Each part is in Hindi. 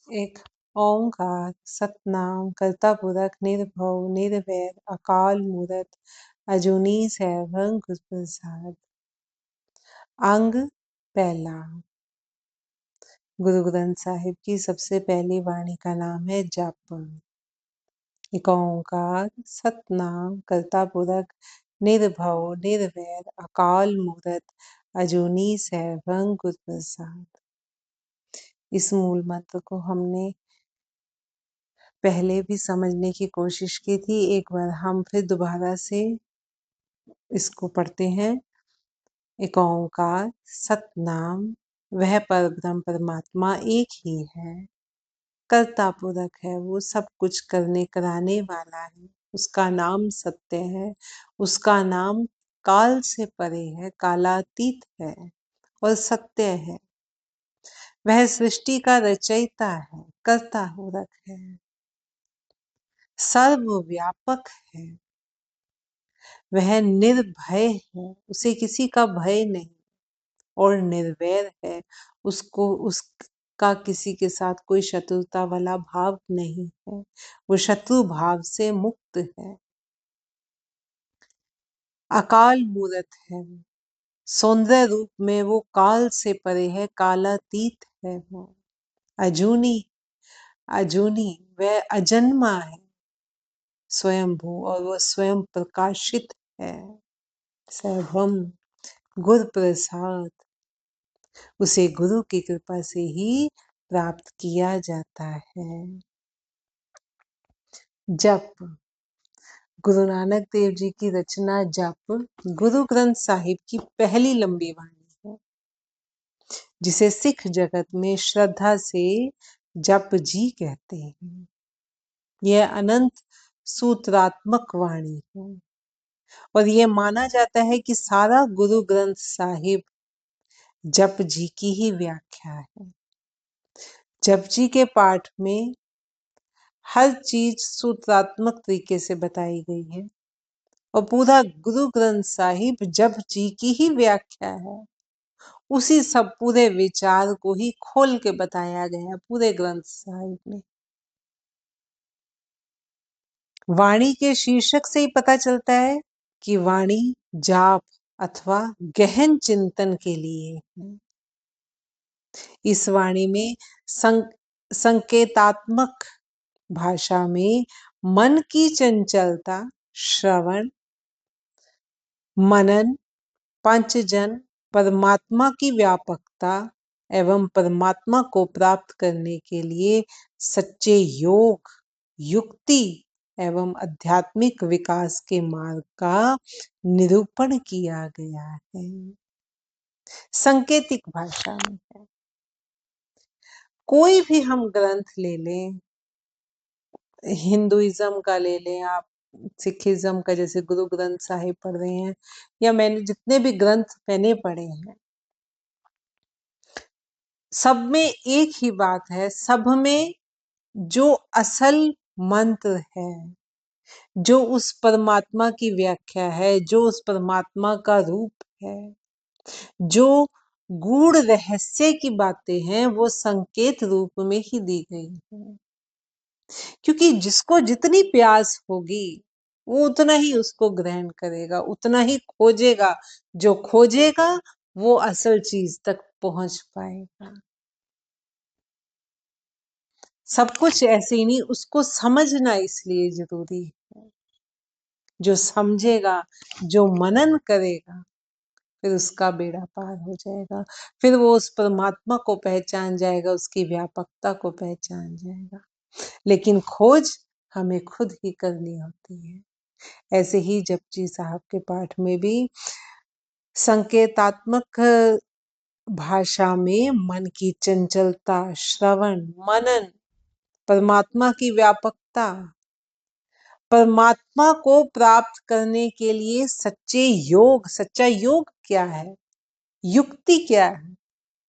एक ओंकार सतनाम करता पुरख निर्भव निर्वैर अकाल मूरत अजूनी सैभं गुर प्रसाद। अंग पहला। गुरु ग्रंथ साहिब की सबसे पहली वाणी का नाम है जप। एक ओंकार सतनाम करता पुरख निर्भव निर्वैर अकाल मूरत अजूनी सैभं गुर प्रसाद। इस मूल मंत्र को हमने पहले भी समझने की कोशिश की थी। एक बार हम फिर दोबारा से इसको पढ़ते हैं। एक ओंकार सतनाम, वह परब्रह्म परमात्मा एक ही है, कर्ता पुरख है, वो सब कुछ करने कराने वाला है। उसका नाम सत्य है, उसका नाम काल से परे है, कालातीत है और सत्य है। वह सृष्टि का रचयिता है, कर्ता पुरख है, सर्वव्यापक है, वह निर्भय है, उसे किसी का भय नहीं, और निर्वैर है, उसका किसी के साथ कोई शत्रुता वाला भाव नहीं है, वो शत्रु भाव से मुक्त है। अकाल मूरत है, सौंदर्य रूप में वो काल से परे है, कालातीत है। वो अजूनी, अजूनी वह अजन्मा है, स्वयंभू, और वह स्वयं प्रकाशित है। सर्वम गुर प्रसाद, उसे गुरु की कृपा से ही प्राप्त किया जाता है। जप। गुरु नानक देव जी की रचना जप गुरु ग्रंथ साहिब की पहली लंबी वाणी है, जिसे सिख जगत में श्रद्धा से जप जी कहते हैं। यह अनंत सूत्रात्मक वाणी है और यह माना जाता है कि सारा गुरु ग्रंथ साहिब जप जी की ही व्याख्या है। जप जी के पाठ में हर चीज सूत्रात्मक तरीके से बताई गई है और पूरा गुरु ग्रंथ साहिब जप जी की ही व्याख्या है। उसी सब पूरे विचार को ही खोल के बताया गया पूरे ग्रंथ साहिब में। वाणी के शीर्षक से ही पता चलता है कि वाणी जाप अथवा गहन चिंतन के लिए है। इस वाणी में संकेतात्मक भाषा में मन की चंचलता, श्रवण, मनन, पंचजन, परमात्मा की व्यापकता एवं परमात्मा को प्राप्त करने के लिए सच्चे योग, युक्ति एवं आध्यात्मिक विकास के मार्ग का निरूपण किया गया है। सांकेतिक भाषा में है। कोई भी हम ग्रंथ ले लें, हिंदुइज्म का ले लें आप, सिखिज्म का जैसे गुरु ग्रंथ साहिब पढ़ रहे हैं, या मैंने जितने भी ग्रंथ मैंने पढ़े हैं, सब में एक ही बात है। सब में जो असल मंत्र है, जो उस परमात्मा की व्याख्या है, जो उस परमात्मा का रूप है, जो गूढ़ रहस्य की बातें हैं, वो संकेत रूप में ही दी गई है। क्योंकि जिसको जितनी प्यास होगी वो उतना ही उसको ग्रहण करेगा, उतना ही खोजेगा। जो खोजेगा वो असल चीज तक पहुंच पाएगा। सब कुछ ऐसे ही नहीं, उसको समझना इसलिए जरूरी है। जो समझेगा, जो मनन करेगा, फिर उसका बेड़ा पार हो जाएगा। फिर वो उस परमात्मा को पहचान जाएगा, उसकी व्यापकता को पहचान जाएगा। लेकिन खोज हमें खुद ही करनी होती है। ऐसे ही जपजी साहब के पाठ में भी संकेतात्मक भाषा में मन की चंचलता, श्रवण, मनन, परमात्मा की व्यापकता, परमात्मा को प्राप्त करने के लिए सच्चे योग, सच्चा योग क्या है, युक्ति क्या है,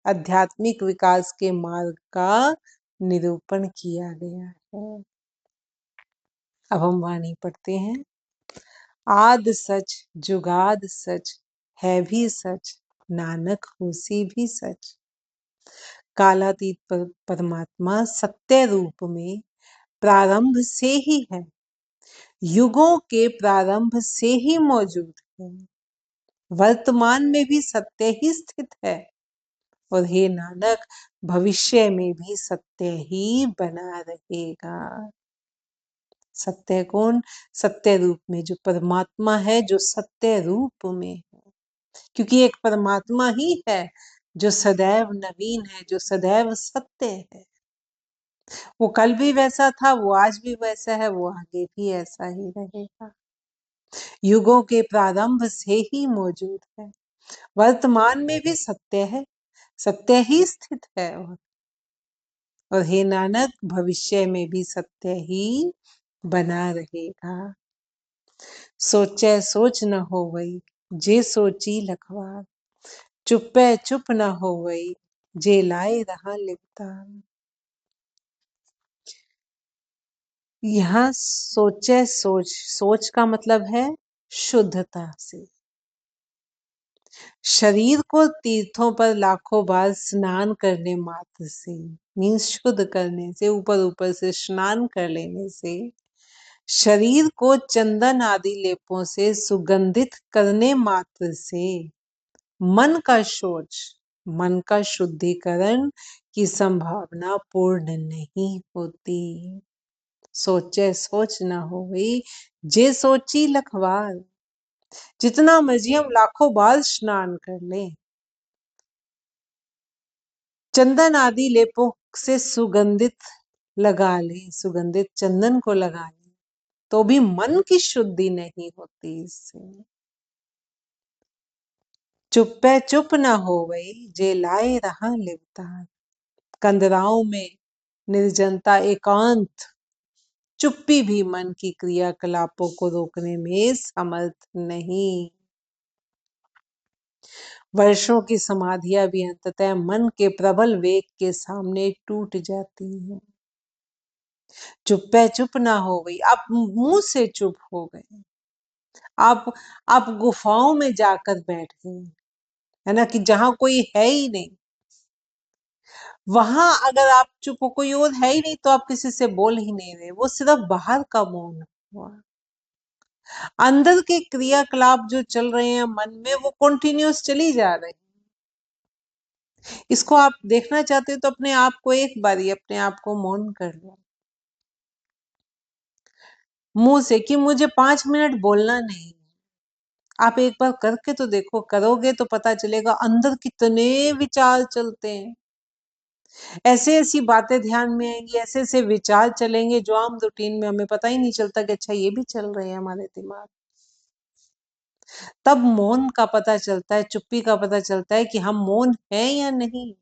आध्यात्मिक विकास के मार्ग का निरूपण किया गया है। अब हम वाणी पढ़ते हैं। आद सच जुगाद सच, है भी सच, नानक होसी भी सच। कालातीत परमात्मा सत्य रूप में प्रारंभ से ही है, युगों के प्रारंभ से ही मौजूद है, वर्तमान में भी सत्य ही स्थित है और हे नानक भविष्य में भी सत्य ही बना रहेगा। सत्य कौन? सत्य रूप में जो परमात्मा है, जो सत्य रूप में है, क्योंकि एक परमात्मा ही है जो सदैव नवीन है, जो सदैव सत्य है। वो कल भी वैसा था, वो आज भी वैसा है, वो आगे भी ऐसा ही रहेगा। युगों के प्रारंभ से ही मौजूद है, वर्तमान में भी सत्य है, सत्य ही स्थित है और हे नानक भविष्य में भी सत्य ही बना रहेगा। सोचे सोच न होवई जे सोची लखवार, चुप्पे चुप न होवई जे लाए रहा लिपतार। यहाँ सोचे सोच, सोच का मतलब है शुद्धता से। शरीर को तीर्थों पर लाखों बार स्नान करने मात्र से, मीन्स शुद्ध करने से, ऊपर ऊपर से स्नान कर लेने से, शरीर को चंदन आदि लेपों से सुगंधित करने मात्र से मन का शोच, मन का शुद्धिकरण की संभावना पूर्ण नहीं होती। सोचे सोच न होई जे सोची लखवार। जितना मर्जी हम लाखों बार स्नान कर लें, चंदन आदि लेपों से सुगंधित लगा लें, सुगंधित चंदन को लगा लें, तो भी मन की शुद्धि नहीं होती इससे। चुप्पे चुप न होवई जे लाए रहा लिवतार। कंदराओं में निर्जनता, एकांत, चुप्पी भी मन की क्रियाकलापों को रोकने में समर्थ नहीं। वर्षों की समाधियां भी अंततः मन के प्रबल वेग के सामने टूट जाती हैं। चुप्पे चुप ना हो गई, आप मुंह से चुप हो गए, आप गुफाओं में जाकर बैठ गए, है ना, कि जहां कोई है ही नहीं। वहां अगर आप चुप हो, कोई और है ही नहीं, तो आप किसी से बोल ही नहीं रहे, वो सिर्फ बाहर का मौन हुआ। अंदर के क्रियाकलाप जो चल रहे हैं मन में, वो कंटिन्यूस चली जा रही। इसको आप देखना चाहते हो तो अपने आप को एक बारी अपने आप को मौन कर लो मुंह से, कि मुझे 5 मिनट बोलना नहीं। आप एक बार करके तो देखो, करोगे तो पता चलेगा अंदर कितने विचार चलते हैं। ऐसे ऐसी बातें ध्यान में आएंगी, ऐसे ऐसे विचार चलेंगे जो आम रूटीन में हमें पता ही नहीं चलता कि अच्छा ये भी चल रहे हैं हमारे दिमाग। तब मौन का पता चलता है, चुप्पी का पता चलता है कि हम मौन हैं या नहीं।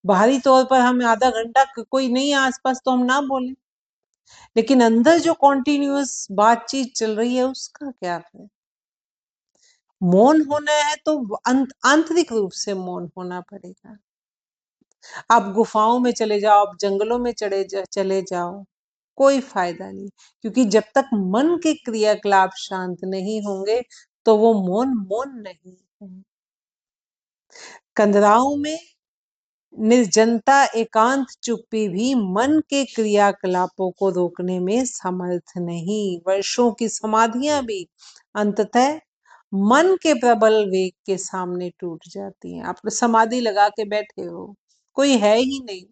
बाहरी तौर पर हम आधा घंटा कोई नहीं है आसपास तो हम ना बोलें, लेकिन अंदर जो कॉन्टिन्यूअस बातचीत चल रही है उसका क्या है। मौन होना है तो आंतरिक रूप से मौन होना पड़ेगा। आप गुफाओं में चले जाओ, आप जंगलों में चले जाओ, कोई फायदा नहीं, क्योंकि जब तक मन के क्रियाकलाप शांत नहीं होंगे तो वो मौन मौन नहीं है। कंदराओं में निर्जनता, एकांत, चुप्पी भी मन के क्रियाकलापों को रोकने में समर्थ नहीं। वर्षों की समाधियां भी अंततः मन के प्रबल वेग के सामने टूट जाती हैं। आप समाधि लगा के बैठे हो, कोई है ही नहीं,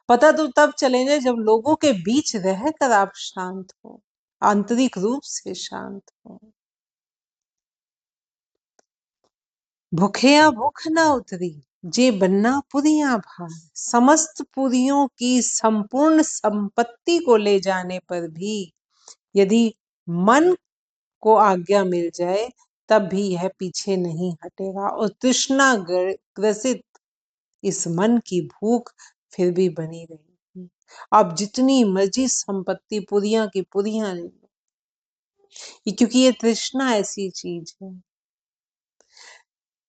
पता तो तब चलेगा जब लोगों के बीच रहकर आप शांत हो, आंतरिक रूप से शांत हो। भूखिया भूख न उतरी जे बन्ना पुरियां भार। समस्त पुरियों की संपूर्ण संपत्ति को ले जाने पर भी यदि मन को आज्ञा मिल जाए तब भी यह पीछे नहीं हटेगा और तृष्णा ग्रसित इस मन की भूख फिर भी बनी रहेगी। आप जितनी मर्जी संपत्ति पुरियां की पुरियां ले लो, क्योंकि ये तृष्णा ऐसी चीज है,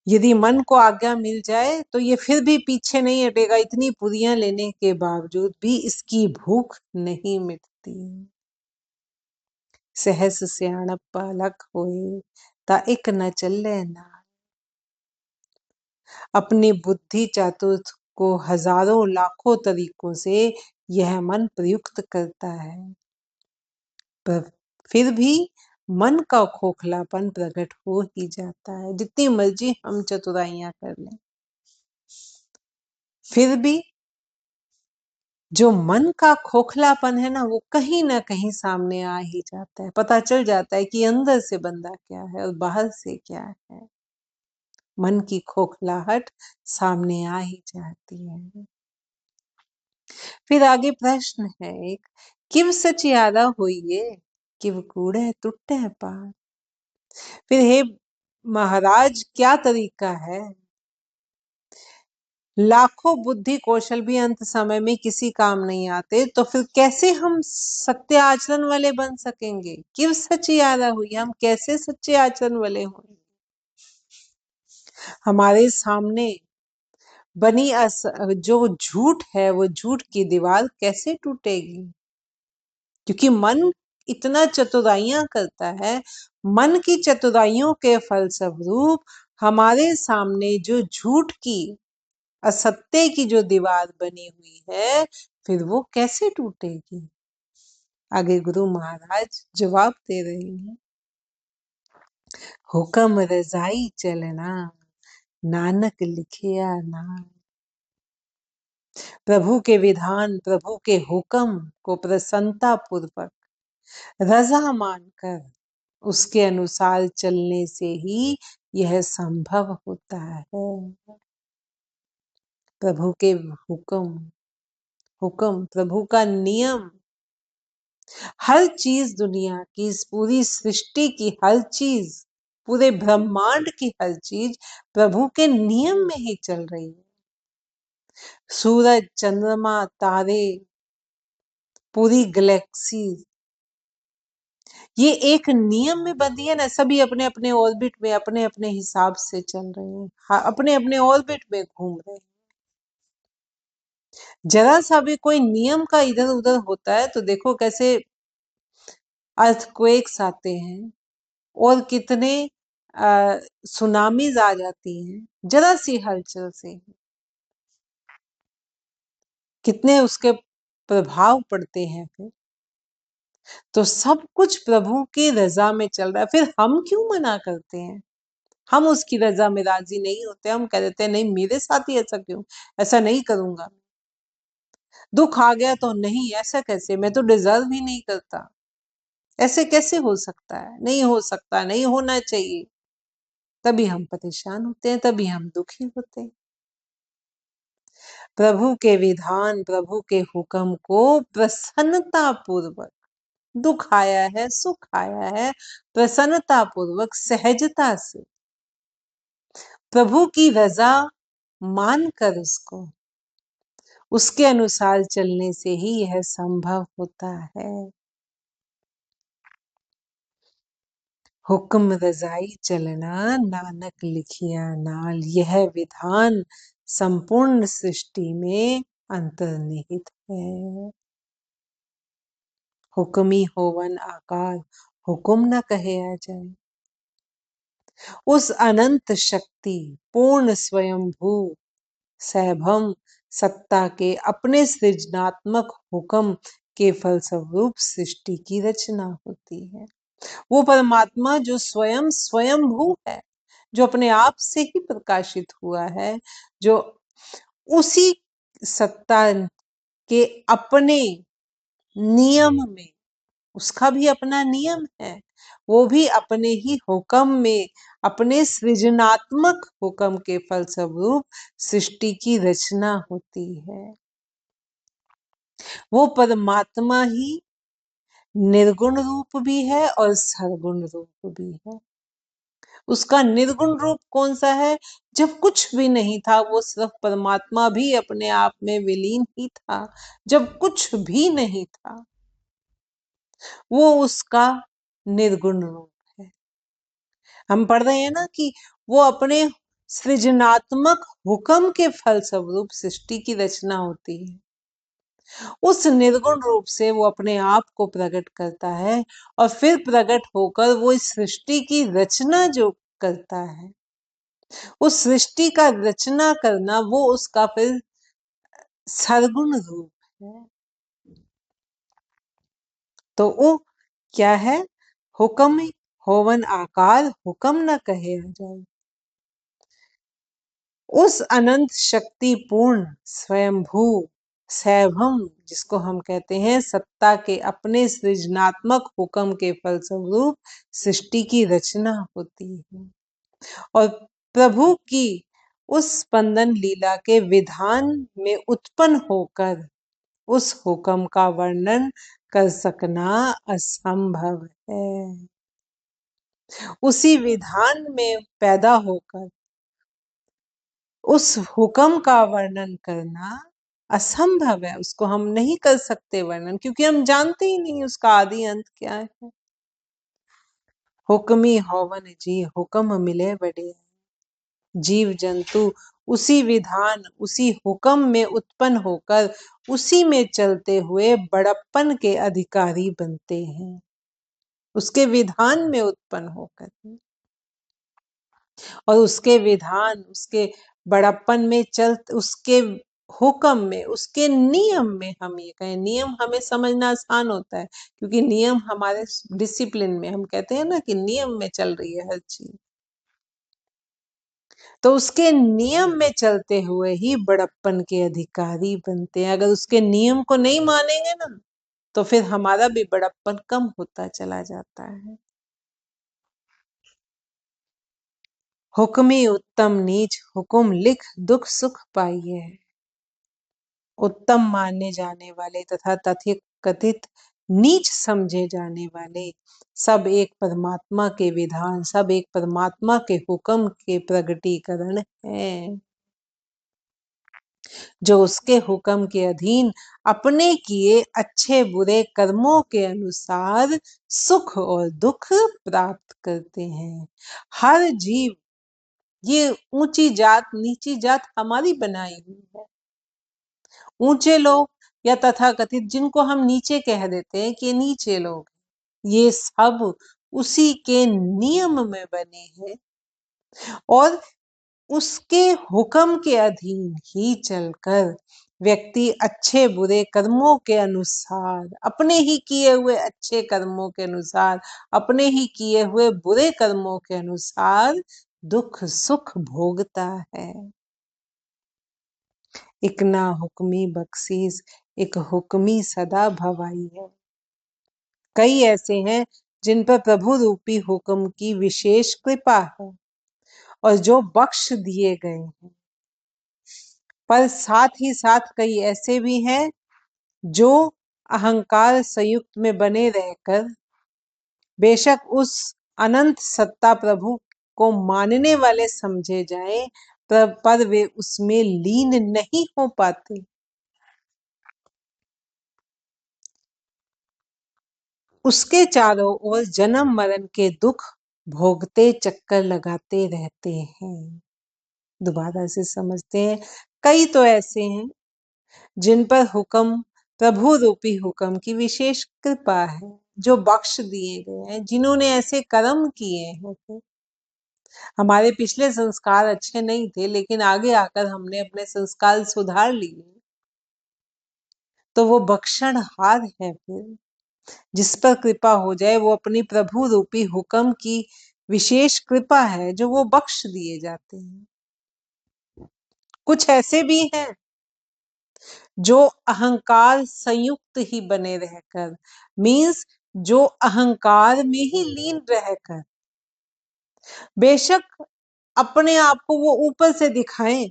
यदि मन को आज्ञा मिल जाए तो ये फिर भी पीछे नहीं हटेगा। इतनी पुरियां लेने के बावजूद भी इसकी भूख नहीं मिटती। सहस सियाणप बालक होए ता एक न चले ना। अपनी बुद्धि चातुर को हजारों लाखों तरीकों से यह मन प्रयुक्त करता है, पर फिर भी मन का खोखलापन प्रकट हो ही जाता है। जितनी मर्जी हम चतुराइयां कर लें, फिर भी जो मन का खोखलापन है ना कहीं सामने आ ही जाता है। पता चल जाता है कि अंदर से बंदा क्या है और बाहर से क्या है। मन की खोखलाहट सामने आ ही जाती है। फिर आगे प्रश्न है एक, किव सच यादा होइए, किव कूड़े टुट्टे पार। फिर हे महाराज, क्या तरीका है? लाखों बुद्धि कौशल भी अंत समय में किसी काम नहीं आते, तो फिर कैसे हम सत्य आचरण वाले बन सकेंगे? किव सच यादा हुई, हम कैसे सच्चे आचरण वाले होंगे? हमारे सामने बनी जो झूठ है, वो झूठ की दीवार कैसे टूटेगी? क्योंकि मन इतना चतुराइयां करता है। मन की चतुराइयों के फलस्वरूप हमारे सामने जो झूठ की, असत्य की जो दीवार बनी हुई है, फिर वो कैसे टूटेगी? आगे गुरु महाराज जवाब दे रहे हैं, हुक्म रजाई चलना, नानक लिखिया नाम। प्रभु के विधान, प्रभु के हुक्म को प्रसन्नता पूर्वक रजा मानकर उसके अनुसार चलने से ही यह संभव होता है। प्रभु के हुक्म, हुक्म प्रभु का नियम, हर चीज दुनिया की, इस पूरी सृष्टि की हर चीज, पूरे ब्रह्मांड की हर चीज प्रभु के नियम में ही चल रही है। सूरज, चंद्रमा, तारे, पूरी गैलेक्सी, ये एक नियम में बंधी है ना। सभी अपने अपने ऑर्बिट में अपने अपने हिसाब से चल रहे हैं, हाँ, अपने अपने ऑर्बिट में घूम रहे हैं। जरा सा भी कोई नियम का इधर उधर होता है तो देखो कैसे अर्थक्वेक्स आते हैं और कितने सुनामीज आ जाती हैं जरा सी हलचल से, कितने उसके प्रभाव पड़ते हैं। फिर तो सब कुछ प्रभु की रजा में चल रहा है, फिर हम क्यों मना करते हैं? हम उसकी रजा में राजी नहीं होते, हम कह देते हैं नहीं मेरे साथ ही ऐसा क्यों, ऐसा नहीं करूंगा। दुख आ गया तो नहीं, ऐसा कैसे, मैं तो डिजर्व ही नहीं करता, ऐसे कैसे हो सकता है, नहीं हो सकता, नहीं होना चाहिए। तभी हम परेशान होते हैं, तभी हम दुखी होते हैं। प्रभु के विधान, प्रभु के हुक्म को प्रसन्नता पूर्वक, दुख आया है, सुख आया है, प्रसन्नता पूर्वक, सहजता से प्रभु की रजा मानकर उसके अनुसार चलने से ही यह संभव होता है। हुक्म रजाई चलना, नानक लिखिया नाल, यह विधान संपूर्ण सृष्टि में अंतर्निहित है। हुक्मी होवन आकार, हुक्म न कहे आ जाए। उस अनंत शक्ति, पूर्ण स्वयंभू, सैभम सत्ता के अपने सृजनात्मक हुक्म के फलस्वरूप सृष्टि की रचना होती है। वो परमात्मा जो स्वयं स्वयंभू है, जो अपने आप से ही प्रकाशित हुआ है, जो उसी सत्ता के अपने नियम में, उसका भी अपना नियम है, वो भी अपने ही हुक्म में, अपने सृजनात्मक हुक्म के फलस्वरूप सृष्टि की रचना होती है। वो परमात्मा ही निर्गुण रूप भी है और सरगुण रूप भी है। उसका निर्गुण रूप कौन सा है? जब कुछ भी नहीं था, वो सिर्फ परमात्मा भी अपने आप में विलीन ही था। जब कुछ भी नहीं था, वो उसका निर्गुण रूप है। हम पढ़ रहे हैं ना कि वो अपने सृजनात्मक हुक्म के फलस्वरूप सृष्टि की रचना होती है। उस निर्गुण रूप से वो अपने आप को प्रकट करता है और फिर प्रकट होकर वो इस सृष्टि की रचना जो करता है, उस सृष्टि का रचना करना वो उसका फिर सरगुण रूप है। तो वो क्या है? हुक्म होवन आकार, हुक्म न कहे जाए। उस अनंत शक्ति पूर्ण स्वयंभू सैभम, जिसको हम कहते हैं सत्ता के अपने सृजनात्मक हुक्म के फलस्वरूप सृष्टि की रचना होती है। और प्रभु की उस स्पंदन लीला के विधान में उत्पन्न होकर उस हुक्म का वर्णन कर सकना असंभव है। उसी विधान में पैदा होकर उस हुक्म का वर्णन करना असंभव है। उसको हम नहीं कर सकते वर्णन, क्योंकि हम जानते ही नहीं उसका आदि अंत क्या है। हुक्मी होवन जी हुक्म मिले बड़े, जीव जंतु उसी विधान उसी हुक्म में उत्पन्न होकर उसी में चलते हुए बड़प्पन के अधिकारी बनते हैं, उसके विधान में उत्पन्न होकर। और उसके विधान उसके बड़प्पन में चल, उसके हुक्म में उसके नियम में, हम ये कहें नियम हमें समझना आसान होता है, क्योंकि नियम हमारे डिसिप्लिन में, हम कहते हैं ना कि नियम में चल रही है हर चीज। तो उसके नियम में चलते हुए ही बड़प्पन के अधिकारी बनते हैं। अगर उसके नियम को नहीं मानेंगे ना, तो फिर हमारा भी बड़प्पन कम होता चला जाता है। हुक्मी उत्तम नीच हुकुम लिख दुख सुख पाइए। उत्तम माने जाने वाले तथा तथित कथित नीच समझे जाने वाले सब एक परमात्मा के विधान, सब एक परमात्मा के हुक्म के प्रगटीकरण हैं, जो उसके हुक्म के अधीन अपने किए अच्छे बुरे कर्मों के अनुसार सुख और दुख प्राप्त करते हैं। हर जीव, ये ऊंची जात नीची जात हमारी बनाई हुई है। ऊंचे लोग या तथाकथित जिनको हम नीचे कह देते हैं कि नीचे लोग, ये सब उसी के नियम में बने हैं और उसके हुक्म के अधीन ही चलकर व्यक्ति अच्छे बुरे कर्मों के अनुसार, अपने ही किए हुए अच्छे कर्मों के अनुसार, अपने ही किए हुए बुरे कर्मों के अनुसार दुख सुख भोगता है। एक ना हुक्मी बख्शीस, एक हुक्मी सदा भवाई है। कई ऐसे हैं जिन पर प्रभु रूपी हुक्म की विशेष कृपा है और जो बख्श दिए गए हैं, पर साथ ही साथ कई ऐसे भी हैं जो अहंकार संयुक्त में बने रहकर बेशक उस अनंत सत्ता प्रभु को मानने वाले समझे जाएं, पर वे उसमें लीन नहीं हो पाते। उसके चारों ओर जन्म मरण के दुख भोगते चक्कर लगाते रहते हैं। दोबारा से समझते हैं। कई तो ऐसे हैं जिन पर हुक्म प्रभु रूपी हुक्म की विशेष कृपा है, जो बख्श दिए गए हैं, जिन्होंने ऐसे कर्म किए हैं। हमारे पिछले संस्कार अच्छे नहीं थे, लेकिन आगे आकर हमने अपने संस्कार सुधार लिए, तो वो बख्शनहार है। फिर जिस पर कृपा हो जाए, वो अपनी प्रभु रूपी हुक्म की विशेष कृपा है जो वो बख्श दिए जाते हैं। कुछ ऐसे भी हैं जो अहंकार संयुक्त ही बने रहकर, मीन्स जो अहंकार में ही लीन रहकर, बेशक अपने आप को वो ऊपर से दिखाएं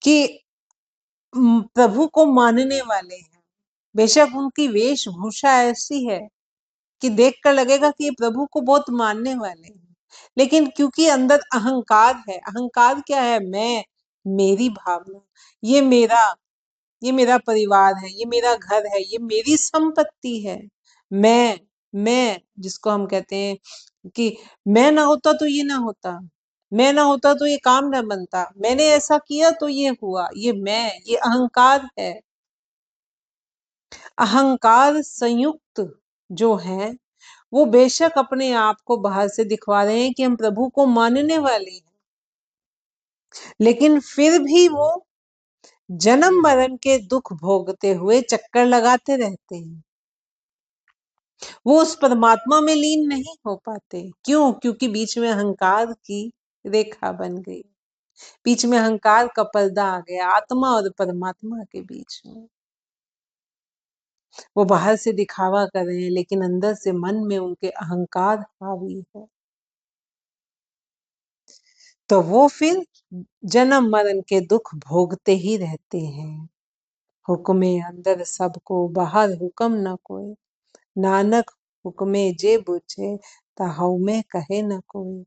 कि प्रभु को मानने वाले हैं, बेशक उनकी वेशभूषा ऐसी है कि देखकर लगेगा कि ये प्रभु को बहुत मानने वाले हैं, लेकिन क्योंकि अंदर अहंकार है। अहंकार क्या है? मैं, मेरी भावना, ये मेरा, ये मेरा परिवार है, ये मेरा घर है, ये मेरी संपत्ति है। मैं जिसको हम कहते हैं कि मैं ना होता तो ये ना होता, मैं ना होता तो ये काम ना बनता, मैंने ऐसा किया तो ये हुआ, ये मैं, ये अहंकार है। अहंकार संयुक्त जो है वो बेशक अपने आप को बाहर से दिखवा रहे हैं कि हम प्रभु को मानने वाले हैं, लेकिन फिर भी वो जन्म मरण के दुख भोगते हुए चक्कर लगाते रहते हैं। वो उस परमात्मा में लीन नहीं हो पाते। क्यों? क्योंकि बीच में अहंकार की रेखा बन गई, बीच में अहंकार का पर्दा आ गया आत्मा और परमात्मा के बीच में। वो बाहर से दिखावा कर रहे हैं, लेकिन अंदर से मन में उनके अहंकार हावी है। तो वो फिर जन्म मरण के दुख भोगते ही रहते हैं। हुक्मे अंदर सबको, बाहर हुक्म न कोई। नानक हुक्मे जे बुझे, ताहु में कहे न कोई।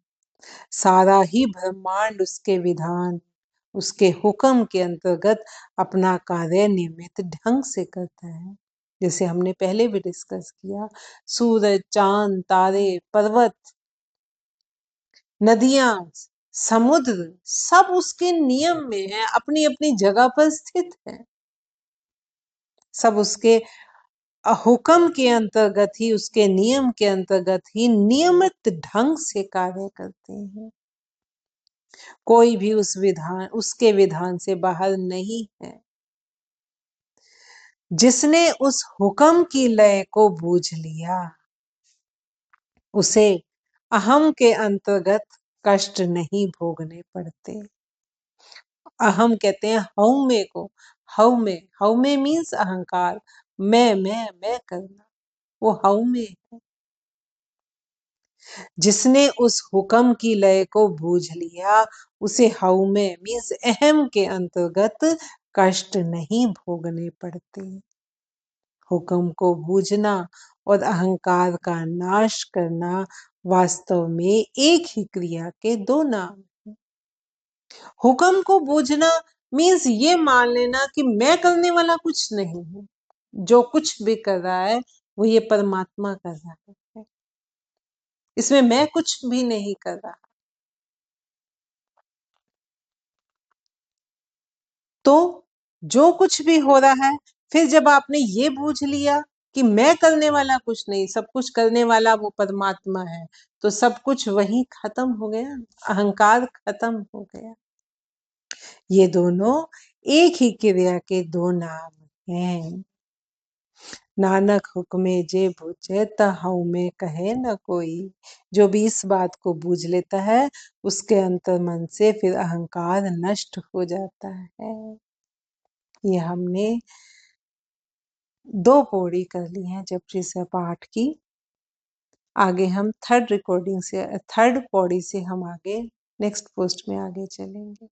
सारा ही ब्रह्मांड उसके विधान, उसके हुक्म के अंतर्गत अपना कार्य नियमित ढंग से करता है। जैसे हमने पहले भी डिस्कस किया, सूरज, चांद, तारे, पर्वत, नदियां, समुद्र, सब उसके नियम में है, अपनी अपनी जगह पर स्थित है। सब उसके हुक्म के अंतर्गत ही, उसके नियम के अंतर्गत ही नियमित ढंग से कार्य करते हैं। कोई भी उसके विधान से बाहर नहीं है। जिसने उस हुक्म की लय को बूझ लिया, उसे अहम के अंतर्गत कष्ट नहीं भोगने पड़ते। अहम कहते हैं हौमे को। हौमे मीन्स अहंकार। मैं करना, वो हौमे है। जिसने उस हुक्म की लय को बूझ लिया, उसे हौमे मीन्स अहम के अंतर्गत कष्ट नहीं भोगने पड़ते। हुक्म को बूझना और अहंकार का नाश करना वास्तव में एक ही क्रिया के दो नाम हैं। हुक्म को बूझना मीन्स ये मान लेना कि मैं करने वाला कुछ नहीं हूं, जो कुछ भी कर रहा है वो ये परमात्मा कर रहा है, इसमें मैं कुछ भी नहीं कर रहा। तो जो कुछ भी हो रहा है, फिर जब आपने ये बूझ लिया कि मैं करने वाला कुछ नहीं, सब कुछ करने वाला वो परमात्मा है, तो सब कुछ वहीं खत्म हो गया, अहंकार खत्म हो गया। ये दोनों एक ही क्रिया के दो नाम हैं। नानक हुक्मे जे बूझे तहु में कहे न कोई। जो भी इस बात को बूझ लेता है, उसके अंतर मन से फिर अहंकार नष्ट हो जाता है। ये हमने 2 पौड़ी कर ली हैं जपजी से पाठ की। आगे हम थर्ड पौड़ी से हम आगे नेक्स्ट पोस्ट में आगे चलेंगे।